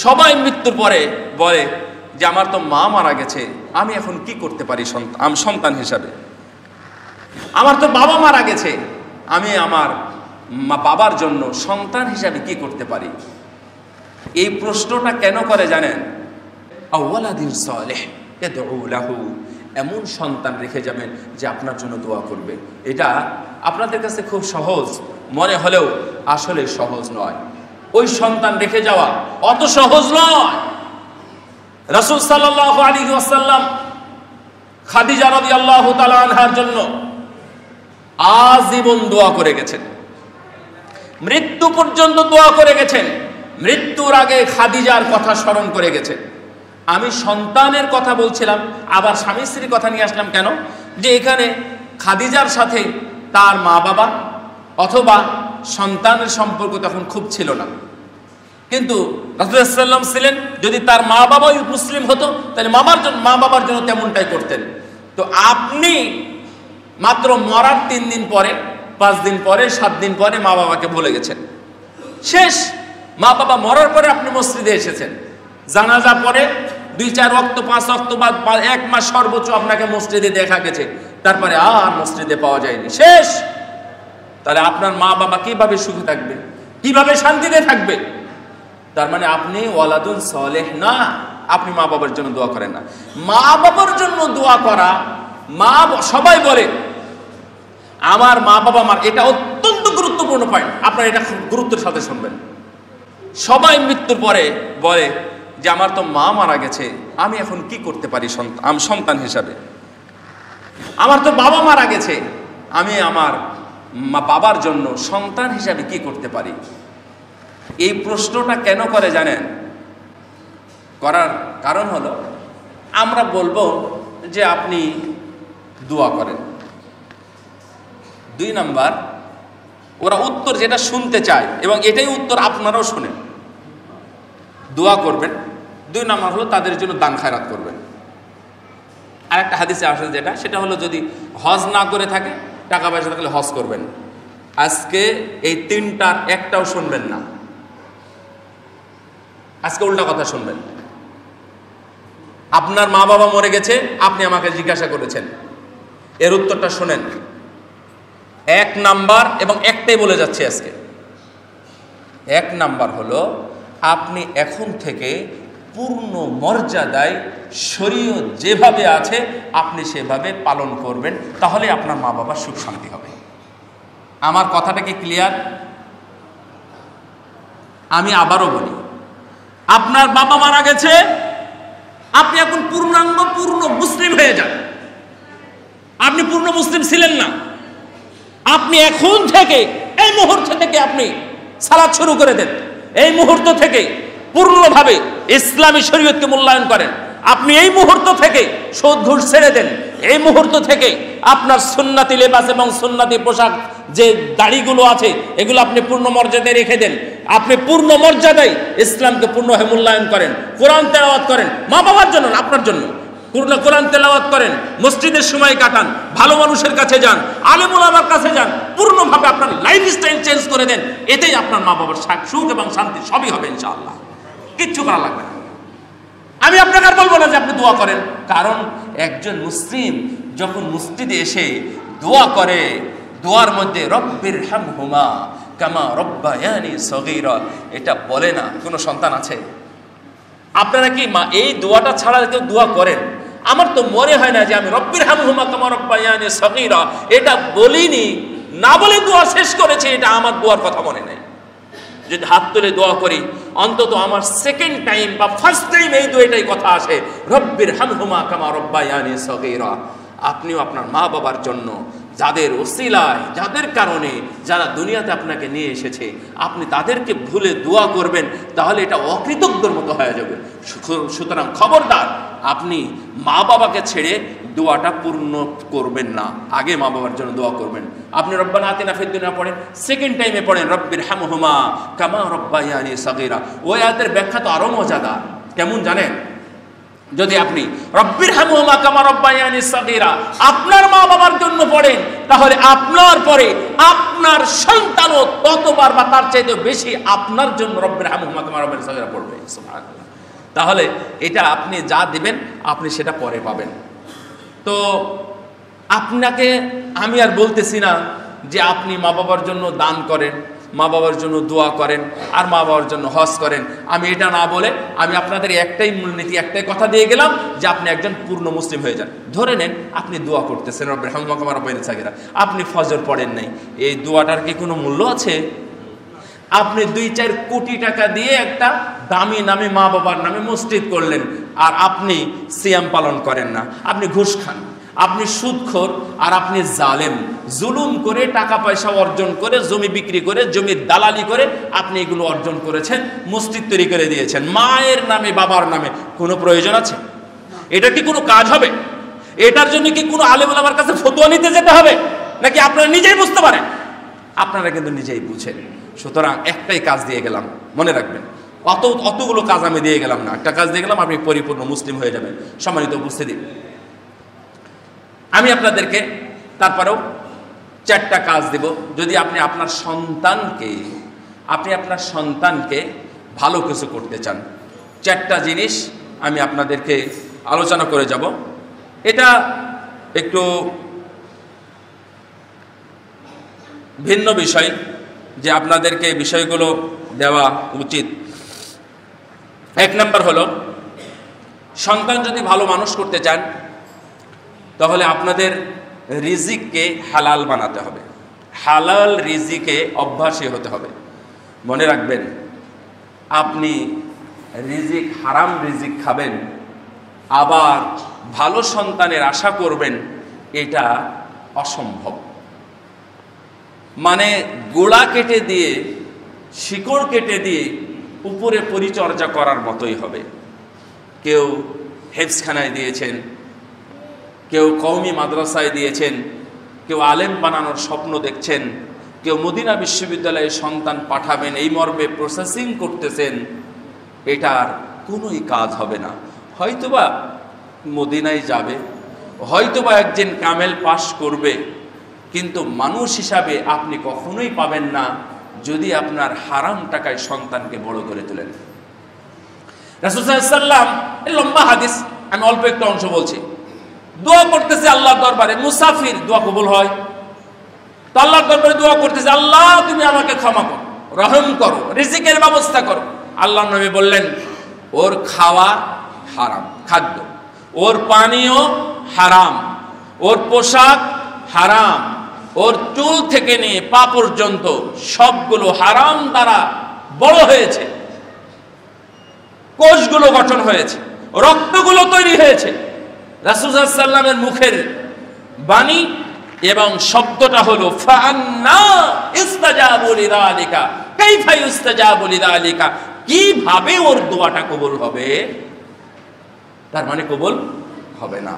সবাই মৃত্যুর পরে বলে যে আমার তো মা মারা গেছে, আমি এখন কি করতে পারি সন্তান হিসাবে? আমার তো বাবা মারা গেছে, আমি আমার বাবার জন্য সন্তান হিসাবে কি করতে পারি? এই প্রশ্নটা কেন করে জানেন? আওয়ালাদিন সালেহ ইয়াদউ লাহু, এমন সন্তান রেখে যাবেন যে আপনার জন্য দোয়া করবে। এটা আপনাদের কাছে খুব সহজ মনে হলেও আসলে সহজ নয়। ওই সন্তান রেখে যাওয়া অত সহজ নয়। রাসূল সাল্লাল্লাহু আলাইহি ওয়াসাল্লাম খাদিজা রাদিয়াল্লাহু তাআলা আনহার জন্য আজীবন দোয়া করে গেছেন, মৃত্যু পর্যন্ত দোয়া করে গেছেন। মৃত্যুর আগে খাদিজার কথা স্মরণ করে গেছেন। আমি সন্তানের কথা বলছিলাম, আবার স্বামী স্ত্রীর কথা নিয়ে আসলাম কেন? যে এখানে খাদিজার সাথে তার মা বাবা অথবা সন্তানের সম্পর্ক তখন খুব ছিল না, কিন্তু রাসূলুল্লাহ সাল্লাল্লাহু আলাইহি ওয়াসাল্লাম ছিলেন। যদি তার মা বাবাই মুসলিম হতো তাহলে মা বাবার জন্য তেমনটাই করতেন। তো আপনি মাত্র মরার 3 দিন পরে, 5 দিন পরে, 7 দিন পরে মা বাবাকে ভুলে গেছেন। শেষ মা বাবা মরার পরে আপনি মসজিদে এসেছেন, জানাজা পরে 2-4 ওয়াক্ত 5 ওয়াক্ত বা 1 মাস সর্বোচ্চ আপনাকে মসজিদে দেখা গেছে, তারপরে আর মসজিদে পাওয়া যায়নি। শেষ। তাহলে আপনার মা বাবা কিভাবে সুখে থাকবে, কিভাবে শান্তিতে থাকবে? তার মানে আপনি ওয়ালাদুন সালেহ না, আপনি মা বাবার জন্য দোয়া করেন না। মা বাবার জন্য দোয়া করা, সবাই বলে আমার মা বাবা মার, এটা অত্যন্ত গুরুত্বপূর্ণ পয়েন্ট। আপনারা এটা খুব গুরুত্বের সাথে শুনবেন। সবাই মৃত্যুর পরে বলে যে আমার তো মা মারা গেছে, আমি এখন কি করতে পারি সন্তান হিসাবে? আমার তো বাবা মারা গেছে, আমি আমার বাবার জন্য সন্তান হিসাবে কি করতে পারি? এই প্রশ্নটা কেন করে জানেন? করার কারণ হলো আমরা বলবো যে আপনি দোয়া করেন। 2 নাম্বার, ওরা উত্তর যেটা শুনতে চায় এবং এটাই উত্তর আপনারাও শুনেন, দোয়া করবেন। 2 নাম্বার হলো তাদের জন্য দান খায়রাত করবেন। আর একটা হাদিসে আসে যেটা, সেটা হলো যদি হজ না করে থাকে, টাকা পয়সা থাকলে হজ করবেন। আজকে এই 3টার একটাও শুনবেন না, আজকে উল্টা কথা শুনবেন। আপনার মা বাবা মরে গেছে, আপনি আমাকে জিজ্ঞাসা করেছেন, এর উত্তরটা শুনেন। 1 নাম্বার, এবং একটাই বলে যাচ্ছে আজকে। 1 নাম্বার হলো আপনি এখন থেকে পূর্ণ মর্যাদায় শরীয়ত যেভাবে আছে আপনি সেভাবে পালন করবেন, তাহলে আপনার মা বাবার সুখ শান্তি হবে। আমার কথাটা কি ক্লিয়ার? আমি আবারও বলি, আপনার বাবা মারা গেছে, আপনি এখন পূর্ণাঙ্গ পূর্ণ মুসলিম হয়ে যান। আপনি পূর্ণ মুসলিম ছিলেন না, আপনি এখন থেকে এই মুহূর্ত থেকে আপনি সালাত শুরু করে দেন। এই মুহূর্ত থেকে পূর্ণভাবে ইসলামী শরীয়তকে মূল্যায়ন করেন। আপনি এই মুহূর্ত থেকে সুদ ঘুষ ছেড়ে দেন। এই মুহূর্ত থেকে আপনার সুন্নতি লেবাস এবং সুন্নতি পোশাক, যে দাড়িগুলো আছে, এগুলো আপনি পূর্ণ মর্যাদায় রেখে দেন। আপনি পূর্ণ মর্যাদায় ইসলামকে পূর্ণভাবে মূল্যায়ন করেন। কোরআন তেলাওয়াত করেন, মা বাবার জন্য, আপনার জন্য। কোরআন তেলাওয়াত করেন, মসজিদের সময় কাটান, ভালো মানুষের কাছে যান, আলেম ওলামার কাছে যান, পূর্ণভাবে আপনার লাইফস্টাইল চেঞ্জ করে দেন। এতেই আপনার মা বাবার সুখ এবং শান্তি সবই হবে ইনশাআল্লাহ। কিচ্ছু করা লাগবে না। আমি আপনাকে আর বলবো না যে আপনি দোয়া করেন, কারণ একজন মুসলিম যখন মসজিদে এসে দোয়া করে, দোয়ার মধ্যে রব্বির হামহুমা কামা রব্বায়ানি সগীরা, এটা বলে না কোনো সন্তান আছে? আপনারা কি এই দোয়াটা ছাড়া কেউ দোয়া করেন? আমার তো মনে হয় না যে আমি রব্বির হামহুমা কামা রব্বায়ানি সগীরা এটা বলিনি, না বলে দোয়া শেষ করেছি, এটা আমার দোয়ার কথা মনে নেই। যদি হাত তুলে দোয়া করি, অন্তত আমার সেকেন্ড টাইম বা ফার্স্ট টাইম এই দুইটাই কথা আসে, রব্বির হামহুমা কামা রব্বায়ানি সগীরা। আপনিও আপনার মা বাবার জন্য, যাদের ওসিলায়, যাদের কারণে, যারা দুনিয়াতে আপনাকে নিয়ে এসেছে, আপনি তাদেরকে ভুলে দোয়া করবেন, তাহলে এটা অকৃতজ্ঞর মতো হয়ে যাবে। সুতরাং খবরদার, আপনি মা বাবাকে ছেড়ে দোয়াটা পূর্ণ করবেন না। আগে মা বাবার জন্য দোয়া করবেন। আপনি রব্বানা আতিনা ফিদ দুনিয়া পড়েন, সেকেন্ড টাইমে পড়েন রব্বির হামহুমা কামা রব্বায়ানি সগীরা। ওই আয়াতের ব্যাখ্যা তো আরো মজাদার। কেমন জানেন? যদি আপনি রব্বির হামহুমা কামা রব্বায়ানি সাগীরা আপনার মা বাবার জন্য পড়েন, তাহলে আপনার পরে আপনার সন্তানও ততবার বা তার চাইতে বেশি আপনার জন্য রব্বির হামহুমা কামা রব্বায়ানি সাগীরা পড়বে। সুবহানাল্লাহ। তাহলে এটা আপনি যা দিবেন আপনি সেটা পরে পাবেন। তো আপনাকে আমি আর বলতেছি না যে আপনি মা বাবার জন্য দান করেন, মা বাবার জন্য দোয়া করেন, আর মা বাবার জন্য হজ করেন। আমি এটা না বলে আমি আপনাদের একটাই মূলনীতি, একটাই কথা দিয়ে গেলাম যে আপনি একজন পূর্ণ মুসলিম হয়ে যান। ধরে নেন আপনি দোয়া করতেছেন রব্বির হামহুমা কামা রব্বায়ানি সাগীরা, আপনি ফজর পড়েন নাই, এই দোয়াটার কি কোনো মূল্য আছে? আপনি 2-4 কোটি টাকা দিয়ে একটা দামি নামে মা বাবার নামে মসজিদ করলেন, আর আপনি সিয়াম পালন করেন না, আপনি ঘুষ খান, আপনি সুদখোর, আর আপনি জালেম, জুলুম করে টাকা পয়সা অর্জন করে, জমি বিক্রি করে, জমির দালালি করে আপনি এগুলো অর্জন করেছেন, মসজিদ তৈরি করে দিয়েছেন মায়ের নামে বাবার নামে। কোনো প্রয়োজন আছে? এটা কি কোনো কাজ হবে? এটার জন্য কি কোনো আলেম ওলামার কাছে ফতোয়া নিতে যেতে হবে, নাকি আপনারা নিজেই বুঝতে পারেন? আপনারা কিন্তু নিজেই বুঝেন। সুতরাং একটাই কাজ দিয়ে গেলাম, মনে রাখবেন, অতগুলো কাজ আমি দিয়ে গেলাম না, একটা কাজ দিয়ে গেলাম, আপনি পরিপূর্ণ মুসলিম হয়ে যাবেন। সম্মানিত উপস্থিতি, আমি আপনাদেরকে তারপরেও 4টা কাজ দেব। যদি আপনি আপনার সন্তানকে ভালো কিছু করতে চান, 4টা জিনিস আমি আপনাদেরকে আলোচনা করে যাব। এটা একটু ভিন্ন বিষয়, যে আপনাদেরকে বিষয়গুলো দেওয়া উচিত। 1 নম্বর হলো, সন্তান যদি ভালো মানুষ করতে চান তাহলে আপনাদের রিজিককে হালাল বানাতে হবে, হালাল রিজিকে অভ্যাসী হতে হবে। মনে রাখবেন, আপনি হারাম রিজিক খাবেন আবার ভালো সন্তানের আশা করবেন, এটা অসম্ভব। মানে গোড়া কেটে দিয়ে, শিকড় কেটে দিয়ে উপরে পরিচর্যা করার মতোই হবে। কেউ হেফজখানায় দিয়েছেন, কেউ কওমি মাদ্রাসায় দিয়েছেন, কেউ আলেম বানানোর স্বপ্ন দেখছেন, কেউ মদিনা বিশ্ববিদ্যালয়ে সন্তান পাঠাবেন এই মর্মে প্রসেসিং করতেছেন, এটার কোনোই কাজ হবে না। হয়তোবা মদিনায় যাবে, হয়তোবা একজন কামেল পাশ করবে, কিন্তু মানুষ হিসাবে আপনি কখনোই পাবেন না যদি আপনার হারাম টাকায় সন্তানকে বড় করে তোলেন। রাসূল সাল্লাল্লাহু আলাইহি ওয়াসাল্লাম, লম্বা হাদিস, আমি অল্প একটু অংশ বলছি। দোয়া করতেছে আল্লাহর দরবারে, মুসাফির দোয়া কবুল হয় তো আল্লাহর দরবারে দোয়া করতেছে, আল্লাহ তুমি আমাকে ক্ষমা করো, রহম করো, রিজিকের ব্যবস্থা করো। আল্লাহর নবী বললেন, ওর খাওয়া হারাম খাদ্য, ওর পানীয় হারাম, ওর পোশাক হারাম, ওর চুল থেকে নিয়ে পা পর্যন্ত সবগুলো হারাম দ্বারা বড় হয়েছে, কোষগুলো গঠন হয়েছে, রক্তগুলো তৈরি হয়েছে। রাসূল সাল্লাল্লাহু আলাইহি ওয়াসাল্লামের মুখের বাণী এবং শব্দটা হলো, ফাআন্না ইস্তাজাবু লিযালিকা কাইফা ইস্তাজাবু লিযালিকা, কিভাবে ওর দোয়াটা কবুল হবে? তার মানে কবুল হবে না।